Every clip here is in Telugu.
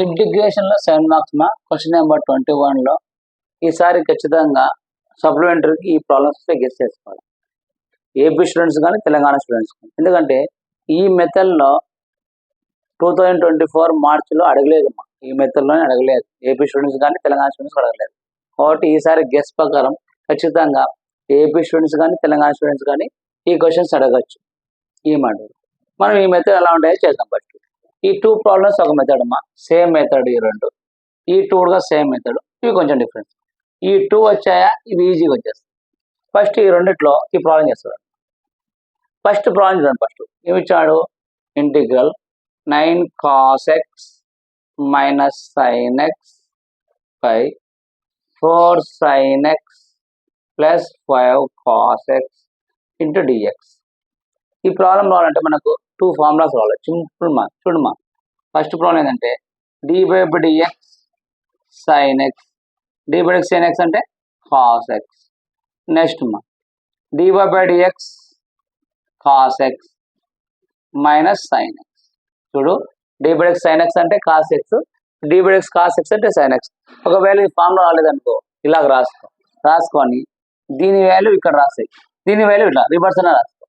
ఇంటిగ్రేషన్లో 7 మార్క్స్ మా క్వశ్చన్ నెంబర్ 21లో ఈసారి ఖచ్చితంగా సప్లిమెంటరీకి ఈ ప్రాబ్లమ్స్ గెస్ చేసుకోవాలి. ఏపీ స్టూడెంట్స్ కానీ తెలంగాణ స్టూడెంట్స్ కానీ, ఎందుకంటే ఈ మెథడ్లో 2024 మార్చిలో అడగలేదు. ఈ మెథడ్లోనే అడగలేదు. ఏపీ స్టూడెంట్స్ కానీ తెలంగాణ స్టూడెంట్స్ అడగలేదు. కాబట్టి ఈసారి గెస్ ప్రకారం ఖచ్చితంగా ఏపీ స్టూడెంట్స్ కానీ తెలంగాణ స్టూడెంట్స్ కానీ ఈ క్వశ్చన్స్ అడగచ్చు. ఈ మాట మనం ఈ మెథడ్ ఎలా ఉంటాయో చేద్దాం. ఫస్ట్ ఈ 2 ప్రాబ్లమ్స్ ఒక మెథడ్ అమ్మా, సేమ్ మెథడ్. ఈ రెండు ఈ 2 కూడా సేమ్ మెథడ్, ఇవి కొంచెం డిఫరెన్స్. ఈ 2 వచ్చాయా, ఇవి ఈజీగా వచ్చేస్తాయి. ఫస్ట్ ఈ రెండిట్లో ఈ ప్రాబ్లం చేస్తాడు. ఫస్ట్ ప్రాబ్లం చూడండి. ఫస్ట్ ఏమి ఇచ్చాడు, integral 9 cos x minus sin x by 4 sin x plus 5 cos x into dx. ఈ ప్రాబ్లం రావాలంటే మనకు 2 ఫార్ములాస్ రావాలి. సింపుల్ మా చూడమ్మా. ఫస్ట్ ప్రాబ్లం ఏంటంటే d/dx sin x, d/dx sin x అంటే cos x. నెక్స్ట్ మా d/dx cos x minus sin x. చూడు, d/dx sin x అంటే cos x, d/dx cos x అంటే sin x. ఒకవేళ ఈ ఫార్ములా రాలేదనుకో, ఇలాగ రాసుకొని దీని వాల్యూ ఇక్కడ రాస్తాయి, దీని వాల్యూ ఇట్లా రివర్స్ అనే రాసుకో.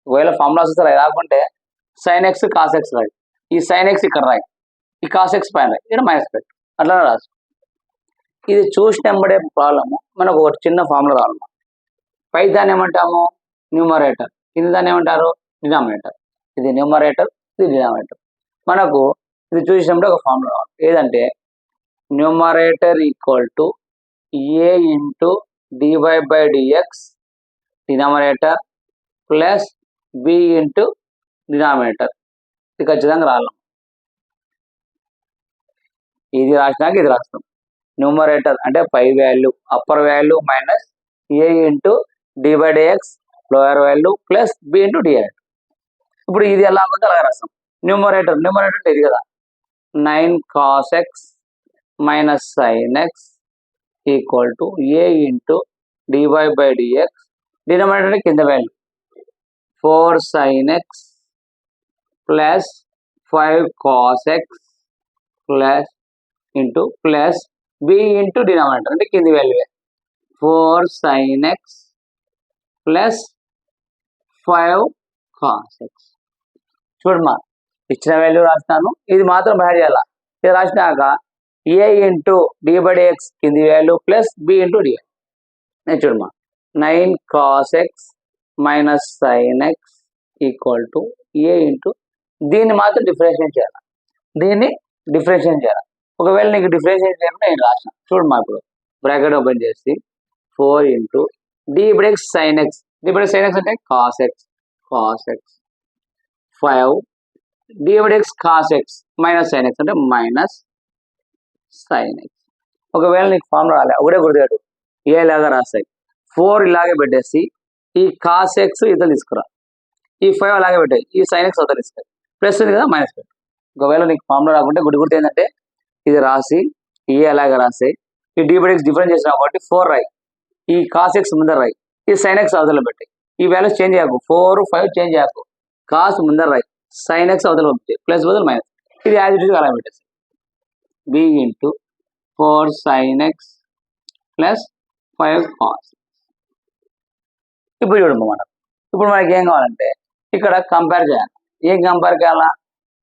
ఒకవేళ ఫార్ములాస్ వస్తే రాకుంటే sin x cos x రాయి, ఈ sin x ఇక్కడ రాయి, ఈ cos x పైన రాయి, ఇక్కడ మైనస్ పెట్టు, అట్లానే రాసుకో. ఇది చూసినప్పుడే ప్రాబ్లము మనకు ఒక చిన్న ఫార్ములా రావాలి. పై దాన్ని ఏమంటాము, న్యూమరేటర్, కింద దాన్ని ఏమంటారు, డినామినేటర్. ఇది న్యూమరేటర్, ఇది డినామినేటర్. మనకు ఇది చూసినప్పుడు ఒక ఫార్ములా రావాలి. ఏదంటే numerator equal to a into dy/dx denominator plus b into denominator. ఇది ఖచ్చితంగా రాళ్ళం. ఇది రాసినాక ఇది రాస్తాం. న్యూమరేటర్ అంటే పై value upper value minus a into d/dx lower value plus b into dy. ఇప్పుడు ఇది ఎలా ఉందో అలాగే రాస్తాం. న్యూమరేటర్ అంటే ఇది కదా, 9 cos x minus sin x equal to a into dy/dx denominator కింద value 4 sin x plus 5 cos x plus into plus b into denominator అంటే కింది value 4 sin x plus 5 cos x. చూడమ్మా, ఇచ్చిన వాల్యూ రాస్తాను, ఇది మాత్రం బయట చేయాలా. ఇది రాసినాక a ఇంటూ d/dx కింది value plus b into dy. నేను చూడమ్మా, 9 cos x minus sin x equal to a into దీన్ని మాత్రం డిఫరెన్షియేట్ చేయాలి. దీన్ని డిఫరెన్షియేట్ చేయాలి. ఒకవేళ నీకు డిఫరెన్షియేట్ చేయాలంటే నేను రాసిన చూడమ్మా. ఇప్పుడు బ్రాకెట్ ఓపెన్ చేసి 4 into d/dx sin x, d/dx sin x అంటే cos x 5 d/dx cos x minus sin x అంటే మైనస్ sin x. ఒకవేళ నీకు ఫార్ములా రాలే, ఒకటే గుర్తుపెట్టు, ఏ ఇలాగా రాస్తాయి. 4 ఇలాగే పెట్టేసి ఈ cos x ఇతలు తీసుకురా, ఈ 5 అలాగే పెట్టాయి, ఈ sin x అవతల తీసుకురా, ప్లస్ ఉంది కదా మైనస్ పెట్టు. ఒకవేళ నీకు ఫార్ములా రాకుంటే గుర్తు ఏంటంటే ఇది రాసి ఏ అలాగే రాస్తాయి, ఈ d/dx డిఫరెన్స్ చేసిన కాబట్టి 4 రాయి, ఈ cos x ముందర రాయి, ఈ sin x అవతల పెట్టాయి. ఈ వాల్యూస్ చేంజ్ చేయకు, 4 5 చేంజ్ చేయకు, cos ముందర రాయి, sin x అవతల పంపించాయి, ప్లస్ బదులు మైనస్. ఇది యాజ్ ఇట్ ఈజ్ అలా పెట్టేసి b into 4 sin x plus 5 cos. ఇప్పుడు చూడమ్మా, ఇప్పుడు మనకి ఏం కావాలంటే ఇక్కడ కంపేర్ చేయాలి. ఏం కంపేర్ చేయాలా,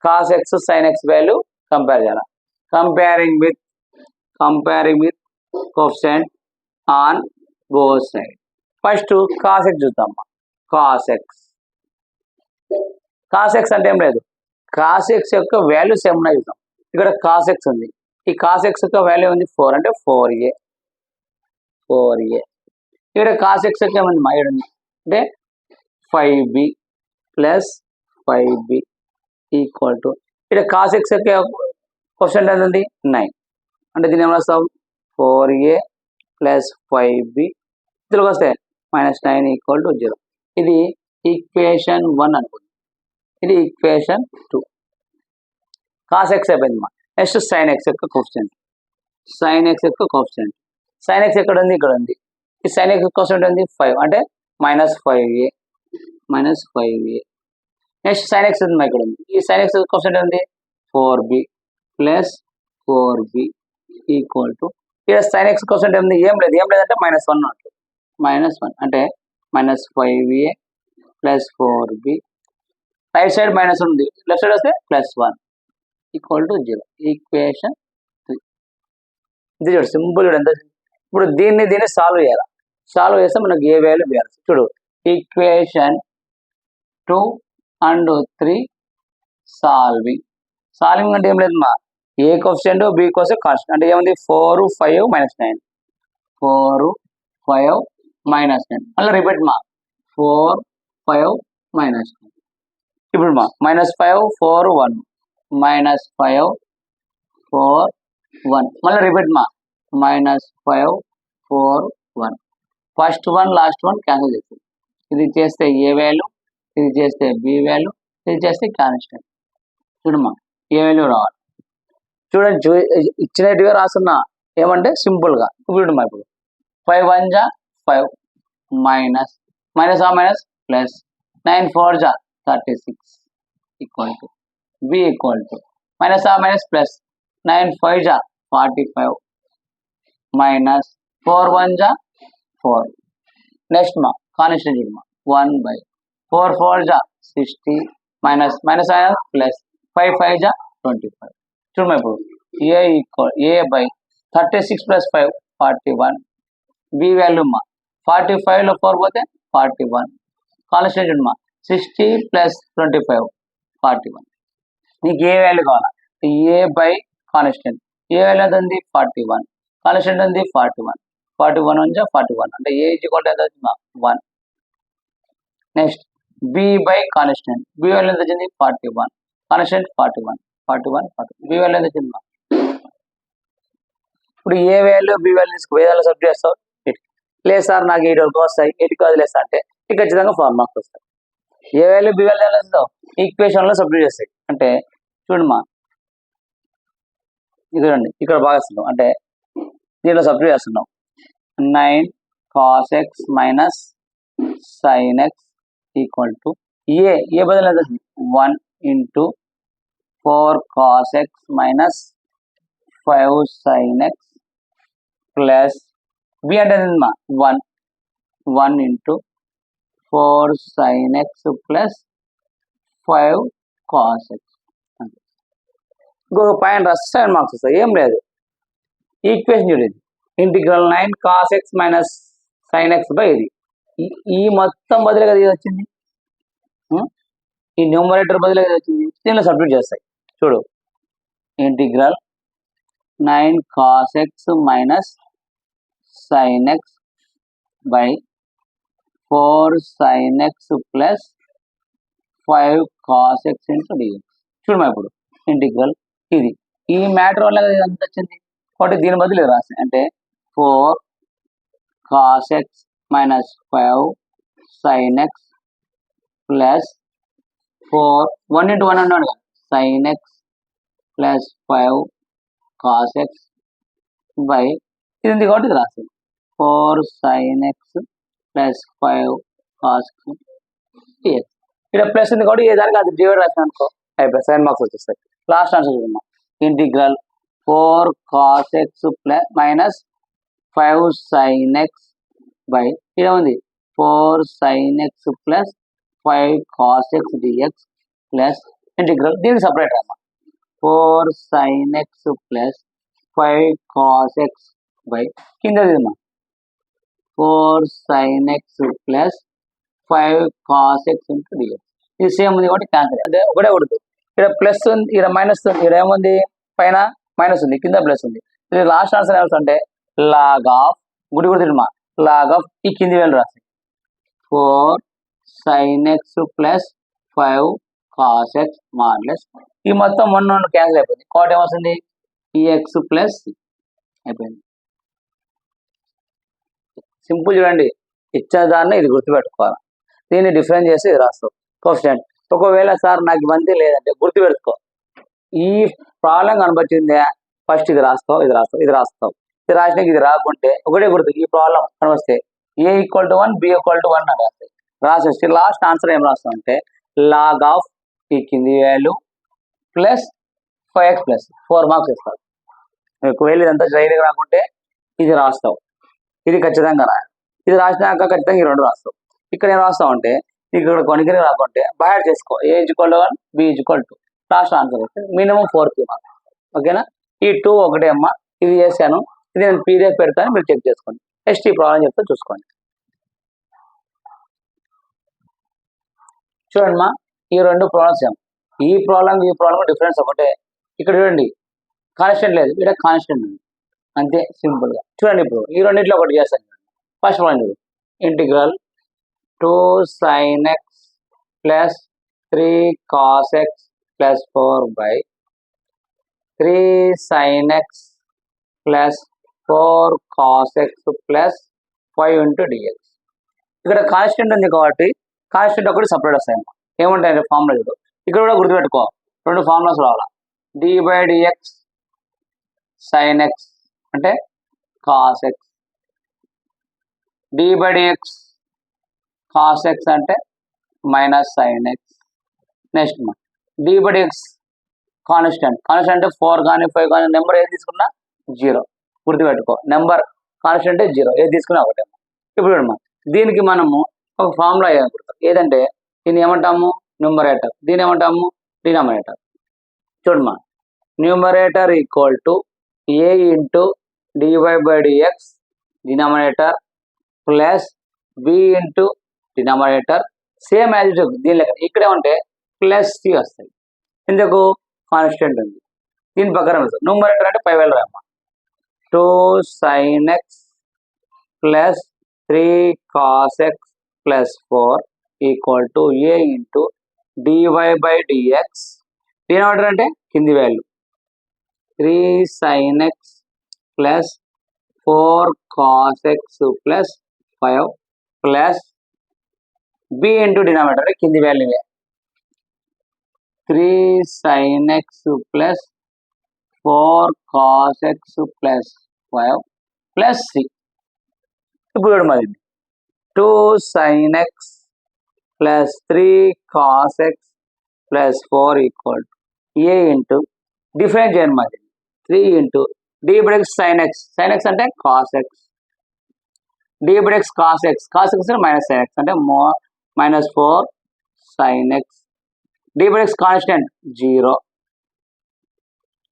cos x sin x value compare చేయాలి. Comparing with coefficient on both side. First cos x చూద్దామా. cos x అంటే ఏం లేదు, cos x యొక్క వాల్యూస్ ఏమన్నా చూద్దాం. ఇక్కడ cos x ఉంది, ఈ cos x యొక్క వాల్యూ ఉంది 4 అంటే 4a. ఇక్కడ cos x యొక్క ఏముంది మా ఏడు అంటే 5b plus 5b equal to ఇక్కడ cos x యొక్క క్వశ్చన్ ఎంత ఉంది 9 అంటే దీన్ని ఏమన్నా వస్తాం 4a ప్లస్ 5b ఇందులోకి వస్తే మైనస్ 9 ఈక్వల్ టు 0. ఇది ఈక్వేషన్ 1 అనుకుంది, ఇది ఈక్వేషన్ 2. cos x అయిపోయింది మా. నెక్స్ట్ sin x యొక్క కోఎఫిషియంట్, sin x ఎక్కడ ఉంది, ఇక్కడ ఉంది. ఈ sin x కోఎఫిషియంట్ ఉంది 5 అంటే minus 5a. Next sin x ఉంది ఇక్కడ ఉంది, ఈ sin x కోఎఫిషియంట్ ఉంది 4b plus 4b equal to ఇక్కడ సైన్ ఎక్స్ క్వశ్చన్ ఏం లేదంటే -1 ఉన్నట్టు. -1 అంటే -5a plus 4b right side minus ఉంది, లెఫ్ట్ సైడ్ వస్తే +1 ఈక్వల్ టు 0. ఈక్వేషన్ 3. ఇది చూడు సింపుల్, చూడు ఎంత. ఇప్పుడు దీన్ని సాల్వ్ చేయాలి. సాల్వ్ చేస్తే మనకు ఏ వాల్యూ వేయాలి చూడు. Equation 2 and 3 solving. సాల్వింగ్ అంటే ఏం లేదు మా, ఏ కోఎఫిషియంట్ బి కోఎఫిషియంట్ కాన్స్టెంట్. అంటే ఏముంది 4 5 -9 4 5 -9 మళ్ళీ రిపీట్ మా 4 5 -9. ఇప్పుడు మా -5 4 1 -5 4 1 మళ్ళీ రిపీట్ మా -5 4 1. ఫస్ట్ 1 లాస్ట్ 1 క్యాన్సిల్ చేస్తుంది. ఇది చేస్తే ఏ వాల్యూ, ఇది చేస్తే బి వాల్యూ, ఇది చేస్తే కాన్స్టెంట్. చూడమ్మా ఏ వాల్యూ రావాలి చూడండి. ఇచ్చినట్టుగా రాస్తున్నా ఏమంటే సింపుల్గా చూడమ్మా. ఇప్పుడు 5 1 జా 5 మైనస్ ప్లస్ 9 4 జా 36 equal to be equal to plus 9 5 జా 45 మైనస్ 4 1 జా 4. నెక్స్ట్ మా కాన్స్టెంట్ చూడమ్మా 1/4 4 జా 60 మైనస్ ప్లస్ 5 5 జా 25. చూడమ్మా ఇప్పుడు ఏ బై 36 ప్లస్ 5 41. బి వాల్యూ మా 45లో 4 పోతే 41. కాన్స్టెంట్ చూడమ్మా 60 ప్లస్ 25 41. నీకు ఏ వాల్యూ కావాలా? ఏ బై కాన్స్టెంట్. ఏ వాల్యూ ఎంత ఉంది 41, కాన్స్టెంట్ ఉంది 41. 41 1 41 అంటే ఏ ఈక్వల్ ఎంత వచ్చిందా 1. Next B by constant. B value ఎంత వచ్చింది 41, కాన్స్టెంట్ 41 బి వాల్యూ ఎంత వచ్చిందా. ఇప్పుడు ఏ వాల్యూ బి వాల్యూ వేదాలు సబ్ చేస్తావు. లేదు సార్ నాకు 8 వరకు వస్తాయి, 8కి వదిలేస్తా అంటే ఇక ఖచ్చితంగా 4 మార్క్స్ వస్తాయి. ఏ వాల్యూ బి వాల్యూ వేస్తావు ఈక్వేషన్లో సబ్స్టిట్యూట్ చేస్తాయి. అంటే చూడమ్మా చూడండి ఇక్కడ భాగిస్తున్నాం అంటే దీంట్లో సబ్స్టిట్యూట్ చేస్తున్నాం. 9 cos x minus sin x equal to A బదులు 1 into 4 cos x minus 5 sin x plus B అంటే 1 into 4 sin x plus 5 cos x. ఇంకొక పాయింట్ రాస్తే 7 మార్క్స్ వస్తాయి. ఏం లేదు ఈక్వేషన్ చూడండి. Integral 9 cos x minus sin x by ఇది ఈ మొత్తం బదులుగా ఇది వచ్చింది. ఈ న్యూమరేటర్ బదులుగా ఇది వచ్చింది. దీనిలో సబ్స్టిట్యూట్ చేస్తాయి. చూడు integral 9 cos x minus sin x by 4 sin x plus 5 cos x into dx. చూడమా ఇప్పుడు ఇంటిగ్రల్ ఇది ఈ మ్యాటర్ వల్ల ఎంత వచ్చింది కాబట్టి దీని బదులు రాసి అంటే 4 cos x minus 5 sin x plus 4 1 into 1 అన్నాడు కదా sin x plus 5 cos x by ఇది ఉంది కాబట్టి ఇది రాసింది 4 sin x plus 5 cos x dx. ఇక్కడ ప్లస్ ఉంది కాబట్టి ఏ దానికి అది డివైడ్ రాసిన అనుకో అయిపోయి 7 మార్క్స్ వచ్చేస్తాయి. లాస్ట్ ఆన్సర్ చూద్దాం. Integral 4 cos x plus minus 5 sin x by ఇక్కడ ఉంది 4 sin x plus 5 cos x dx plus integral దీనికి సపరేట్ అమ్మా 4 sin x plus 5 cos x by కింద 4 sin x plus 5 cos x into dx. ఇది సేమ్ ఉంది కాబట్టి క్యాన్సిల్ అదే ఒకటే కొడుతు. ఇక్కడ ప్లస్ ఉంది, ఇక్కడ మైనస్ ఉంది, ఇక్కడ ఏముంది పైన మైనస్ ఉంది, కింద ప్లస్ ఉంది. ఇది లాస్ట్ ఆన్సర్ ఏమంటే లాగ్ ఆఫ్ గుడి తిమ్మా లాగ్ ఆఫ్ ఈ కింది వేలు రాసి 4 sin x plus 5 cos x మాడ్లెస్ ఈ మొత్తం 1 క్యాన్సిల్ అయిపోయింది కాబట్టి ఏమొస్తుంది ఈ ఎక్స్ ప్లస్ అయిపోయింది. సింపుల్ చూడండి ఇచ్చిన దాన్ని ఇది గుర్తుపెట్టుకోవాలి. దీన్ని డిఫరెన్స్ చేసి ఇది రాస్తావు కోఎఫిషియంట్. ఒకవేళ సార్ నాకు ఇబ్బంది లేదంటే గుర్తుపెట్టుకో ఈ ప్రాబ్లం కనబచ్చిందే ఫస్ట్ ఇది రాస్తావు ఇది రాస్తావు ఇది రాసినాక ఇది రాకుంటే ఒకటే గుర్తు ఈ ప్రాబ్లం కనిపిస్తే A equal to 1 B equal to 1 అని రాసేసి లాస్ట్ ఆన్సర్ ఏం రాస్తాం అంటే లాగ్ ఆఫ్ ఈ కింది value plus 5x plus 4 marks ఇస్తారు. ఒకవేళ ఇదంతా స్ట్రైట్గా రాకుంటే ఇది రాస్తావు, ఇది ఖచ్చితంగా రాయాలి. ఇది రాసినాక ఖచ్చితంగా ఈ రెండు రాస్తావు. ఇక్కడ ఏం రాస్తావు అంటే ఇక్కడ కొనికరి రాకుంటే బయాడ్ చేసుకో. A = 1, B = 2. లాస్ట్ ఆన్సర్ వస్తే మినిమం 4 మార్క్స్. ఓకేనా? ఈ 2 ఒకటే అమ్మా, ఇది చేశాను, ఇది నేను PDF పెడతాను, మీరు చెక్ చేసుకోండి. నెక్స్ట్ ఈ ప్రాబ్లం చెప్తే చూసుకోండి. చూడండి మా, ఈ రెండు ప్రాబ్లమ్స్ ఏమో, ఈ ప్రాబ్లం డిఫరెన్స్ ఒకటే. ఇక్కడ చూడండి కాన్స్టెంట్ లేదు, ఇక్కడ కాన్స్టెంట్ ఉంది, అంతే సింపుల్గా. చూడండి ఇప్పుడు ఈ రెండింటిలో ఒకటి చేస్తాను. ఫస్ట్ ప్రాబ్లం చూడు, integral 2 sin x plus 3 cos x plus 4 by 3 sin x plus 4 cos x plus 5 into dx. ఇక్కడ కాన్స్టెంట్ ఉంది కాబట్టి కాన్స్టెంట్ ఒకటి సపరేట్ వస్తాయి. ఏముంటాయంటే ఫార్ములా చూడు, ఇక్కడ కూడా గుర్తుపెట్టుకో, రెండు ఫార్ములాస్ రావాలా. d/dx sin x అంటే cos x, d/dx cos x అంటే minus sin x. Next d/dx constant అంటే 4 కానీ 5 కానీ నెంబర్ ఏది తీసుకున్నా 0, గుర్తుపెట్టుకో. నెంబర్ కాన్స్టెంట్ 0, ఏది తీసుకున్నా ఒకటే. ఇప్పుడు చూడమ్మా, దీనికి మనము ఒక ఫార్ములా ఏదనుకుంటాం, ఏదంటే దీన్ని ఏమంటాము న్యూమరేటర్, దీన్ని ఏమంటాము డినామినేటర్. చూడమ్మా, numerator equal to a into dy/dx denominator plus b into denominator same as it. దీని లెక్క ఇక్కడ ఏమంటే ప్లస్ c వస్తాయి, ఎందుకు కాన్స్టెంట్ ఉంది. దీని ప్రకారం న్యూమరేటర్ అంటే 5 రాయమ్మా. 2 sin x plus 3 cos x plus 4 equal to a into dy/dx. Denominator అంటే కింది value 3 sin x plus 4 cos x plus 5 plus b into denominator కింది value 3 sin x plus 4 cos x plus 5 plus c. ఇప్పుడు మరి 2 sin x plus 3 cos x plus 4 equal a into difference చేయండి మరి 3 ఇంటూ d/dx sin x అంటే cos x, d/dx cos x minus sin x అంటే minus 4 sin x, d/dx constant 0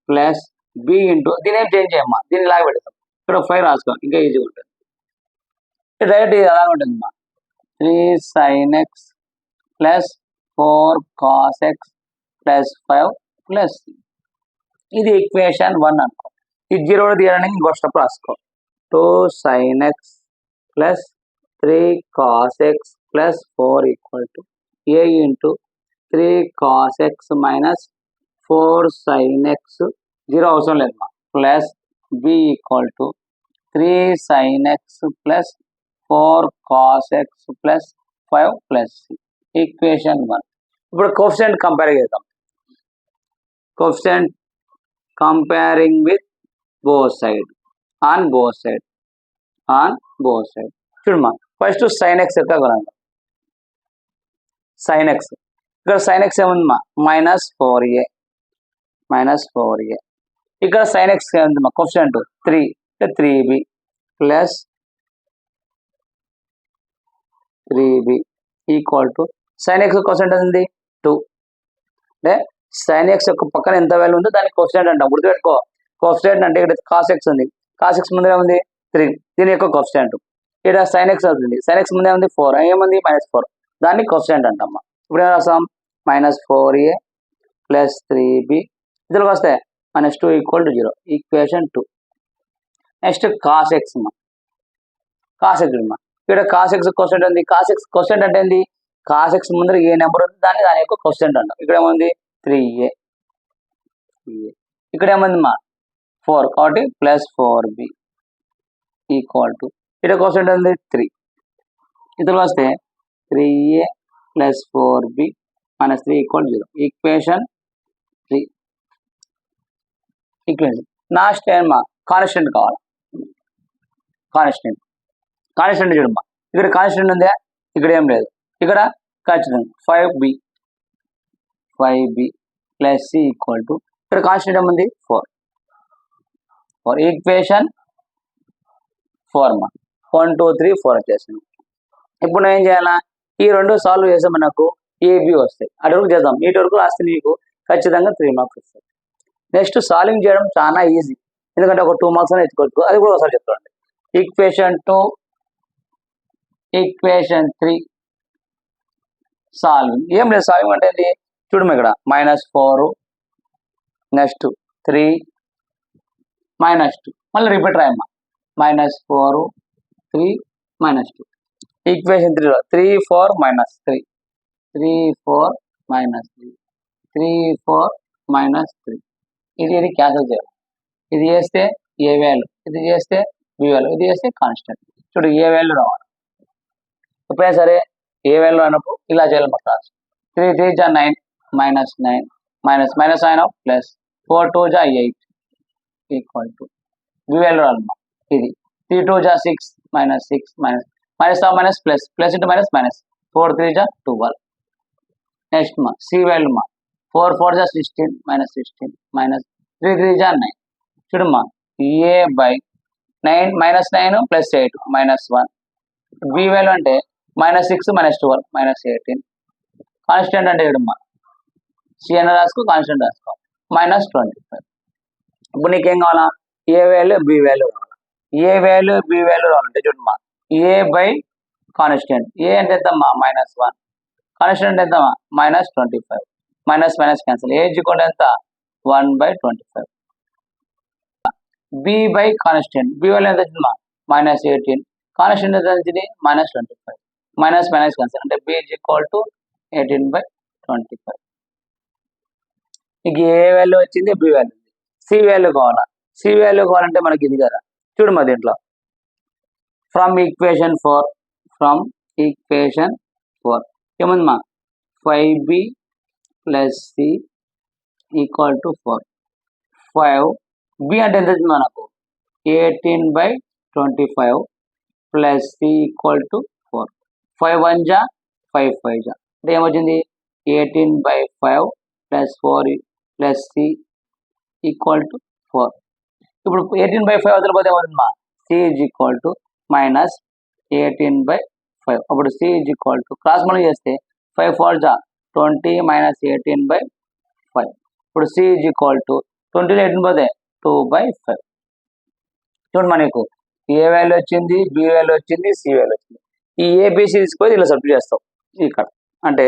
plus b into దీని ఏం చేంజ్ చేయమ్మా, దీన్ని ఇలాగ పెడతాం, ఇక్కడ 5 రాసుకో, ఇంకా ఈజీగా ఉంటుంది. డైరెక్ట్ ఇది అలాగే ఉంటుందమ్మా. 3 sin x plus 4 cos x plus 5 plus c. ఇది ఈక్వేషన్ 1 అనుకో. ఈ 0 తీయడానికి ఇంకో స్టెప్ రాసుకో. 2 sin x plus 3 cos x plus 4 equal to a into 3 cos x minus 4 sin x 0 అవసరం లేదు plus b equal to 3 sin x plus 4 cos x plus 5 plus c. Equation 1. ఇప్పుడు కోఎఫిషియంట్ కంపేర్ చేద్దాం. Coefficient comparing with both side, on both side. చూడమ్మా, ఫస్ట్ sin x యొక్క గణన. sin x ఇక్కడ sin x ఏముందమ్మా మైనస్ 4a, ఇక్కడ sin x ఏముందమ్మా కోఎఫిషియంట్ 3 అంటే 3b plus 3b equal to sin x coefficient ఉంది 2, అంటే sin x యొక్క పక్కన ఎంత వాల్యూ ఉందో దానికి కోఎఫిషియంట్ అంటాం, గుర్తుపెట్టుకో. కోఎఫిషియంట్ అంటే ఇక్కడ cos x ఉంది, cos x ముందే ఉంది 3, దీని యొక్క కోఎఫిషియంట్. ఇక్కడ sin x అవుతుంది, sin x ముందే ఉంది 4, ఏముంది -4, దాన్ని కోఎఫిషియంట్ అంటామా. ఇప్పుడు ఏం రాస్తాం మైనస్ 4a ప్లస్ 3b, ఇందులోకి వస్తే -2 equal to 0, equation 2. Next cos x ఇక్కడ cos x కోఎఫిషియంట్ ఉంది. cos x కోఎఫిషియంట్ అంటే ఏంది, cos x ముందర ఏ నెంబర్ ఉంది దాని యొక్క కోఎఫిషియంట్ అంటాం. ఇక్కడ ఏముంది 3a, ఇక్కడ ఏముంది 4 కాబట్టి ప్లస్ 4b ఈక్వల్ టు ఇక్కడ కోఎఫిషియంట్ ఉంది 3, ఇందులో వస్తే 3a plus 4b minus 3 equal 0, equation 3. Equation last ఏమా కాన్స్టెంట్ కావాలి. కాన్స్టెంట్ చూడమ్మా, ఇక్కడ కాన్స్టెంట్ ఉందా, ఇక్కడ ఏం లేదు, ఇక్కడ ఖచ్చితంగా 5b plus c equal to ఇక్కడ కాన్స్టెంట్ ఏముంది 4, 4 ఈక్వేషన్ 4 మా 1 2 3 4 వచ్చేసింది. ఇప్పుడు నేను ఏం చేయాలా, ఈ రెండు సాల్వ్ చేస్తే మనకు ఏబి వస్తాయి. అటు వరకు చేద్దాం, ఇటు వరకు రాస్తే నీకు ఖచ్చితంగా 3 మార్క్స్ వస్తాయి. నెక్స్ట్ సాల్వింగ్ చేయడం చాలా ఈజీ, ఎందుకంటే ఒక 2 మార్క్స్ అనేది ఎత్తుకోవచ్చు. అది కూడా ఒకసారి చెప్తాండి. ఈక్వేషన్ 2 ఈక్వేషన్ 3 సాల్వింగ్ ఏం లేదు. సాల్వింగ్ అంటే ఏంటి చూడము, ఇక్కడ -4 నెక్స్ట్ 3 -2 మళ్ళీ రిపీట్ రాయమ్మా. -4 3 -2 ఈక్వేషన్ 3లో 3 4 -3 3 4 -3 3 4 -3 ఇది క్యాన్సిల్ చేయాలి. ఇది చేస్తే ఏ వాల్యూ, ఇది చేస్తే బి వాల్యూ, ఇది చేస్తే కాన్స్టెంట్. చూడు ఏ వాల్యూ రావాలి. ఎప్పుడైనా సరే ఏ వాల్యూ అయినప్పుడు ఇలా చేయాలి. మా క్లాస్ 3 3 जा 9 -9 -9 ప్లస్ 4 2 जा 8 ఈక్వల్ టు బి వాల్యూ రావాలమ్మా. ఇది 3 2 जा 6 -6 -+ ప్లస్ ఇంటూ మైనస్ 4 3 जा 12. నెక్స్ట్ మా సి వాల్యూ మా 4 4 जा 16 -16 -3 3 जा 9. చూడమ్మా ఏ బై 9 -9 + 8 -1. బి వాల్యూ అంటే -6 -12 -18. కాన్స్టెంట్ అంటే చూడమ్మా సి అని రాసుకో, కాన్స్టెంట్ రాసుకో -25. ఇప్పుడు నీకేం కావాలా, ఏ వాల్యూ బి వాల్యూ కావాలా. ఏ వాల్యూ బి వాల్యూ రావాలంటే చూడమ్మా ఏ బై కాన్స్టెంట్. ఏ అంటే ఎంతమ్మా -1, కాన్స్టెంట్ ఎంతమ్మా -25, మైనస్ క్యాన్సిల్. ఏ ఈక్వల్ ఎంత 1/25. B by constant, B value ఎంత వచ్చిందమ్మా -18, కాన్స్టెంట్ ఎంత వచ్చింది -25, మైనస్ క్యాన్సిల్. అంటే బి ఈక్వల్ టు 18/25. నీకు ఏ వాల్యూ వచ్చింది, బి వాల్యూ. సి వాల్యూ కావాలా. సి వాల్యూ కావాలంటే మనకి ఇది కదా చూడు మా దీంట్లో ఫ్రమ్ ఈక్వేషన్ 4 ఏముందమ్మా 5b + c equal to 4. 5b అంటే ఎంత వచ్చింది మనకు 18/25 ప్లస్ c ఈక్వల్ టు 4. 5 1 जा 5 5 जा అంటే ఏమొచ్చింది 18/5 plus 4 plus c equal to 4. ఇప్పుడు 18/5 వదిలిపోతే ఏమవుతుందమ్మా c ఈక్వల్ టు -18/5. అప్పుడు c ఈక్వల్ టు క్రాస్ మనం చేస్తే 5 4 जा 20 -18/5. ఇప్పుడు c ఈక్వల్ టు 20 18 పోతే 2/5. చూడండి మనకు ఏ వాల్యూ వచ్చింది, బి వాల్యూ వచ్చింది, సి వాల్యూ వచ్చింది. ఈ ఏబిసి తీసుకొని ఇలా సబ్స్టిట్యూట్ చేస్తాం ఇక్కడ. అంటే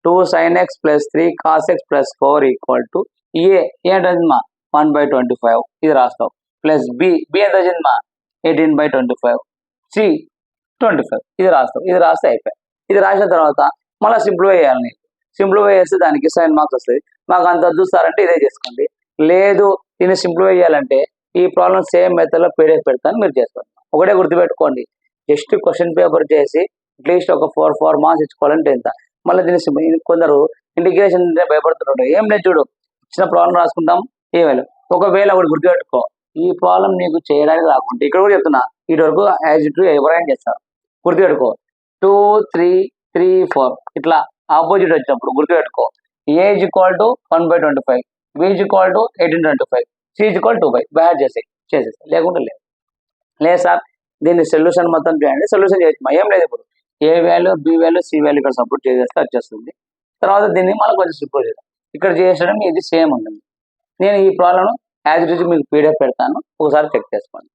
2 sin x + 3 cos x + 4 equal to ఏ ఏంటమ్మా 1/25 ఇది రాస్తావు. ప్లస్ బి ఎంత వచ్చిందమ్మా 18/25, సి 25 ఇది రాస్తావు. ఇది రాస్తే అయిపోయి. ఇది రాసిన తర్వాత మళ్ళీ సింప్లిఫై చేయాలి. నీకు సింప్లిఫై చేస్తే దానికి సైన్ మార్క్స్ వస్తుంది. మాకు అంత చూస్తారంటే ఇదే చేసుకోండి. లేదు దీన్ని సింప్లిఫై చేయాలంటే ఈ ప్రాబ్లం సేమ్ మెథడ్లో పీడిఎఫ్ పెడతాను, మీరు చేసుకోండి. ఒకటే గుర్తుపెట్టుకోండి, జస్ట్ క్వశ్చన్ పేపర్ చేసి అట్లీస్ట్ ఒక 4 మార్క్స్ ఇచ్చుకోవాలంటే ఎంత. మళ్ళీ దీన్ని కొందరు ఇంటిగ్రేషన్ అంటే భయపడుతున్నాడు. ఏం లేదు చూడు, ఇచ్చిన ప్రాబ్లం రాసుకుంటాం ఏ వాల్యూ. ఒకవేళ ఒకటి గుర్తుపెట్టుకో, ఈ ప్రాబ్లం నీకు చేయడానికి రాకుంటే ఇక్కడ కూడా చెప్తున్నా ఇటు వరకు యాజ్ ఇట్ ఎవరైనా చేస్తారు. గుర్తుపెట్టుకో 2 3 3 4 ఇట్లా ఆపోజిట్ వచ్చినప్పుడు గుర్తుపెట్టుకో A equal to 1/25, B equal to 18/25, C equal 2/5 బ్యాడ్ చేసేసి లేకుంటే లేదు సార్ దీన్ని సొల్యూషన్ మొత్తం చేయండి. సొల్యూషన్ చేయొచ్చు ఏం లేదు. ఇప్పుడు A value B value C value ఇక్కడ సపోర్ట్ చేసేస్తే వచ్చేస్తుంది. తర్వాత దీన్ని మళ్ళీ కొంచెం సింపుల్ చేద్దాం. ఇక్కడ చేసడం ఇది సేమ్ ఉంటుంది. నేను ఈ ప్రాబ్లం యాజ్ ఇట్ ఈజ్ మీకు పీడిఎఫ్ పెడతాను, ఒకసారి చెక్ చేసుకోండి.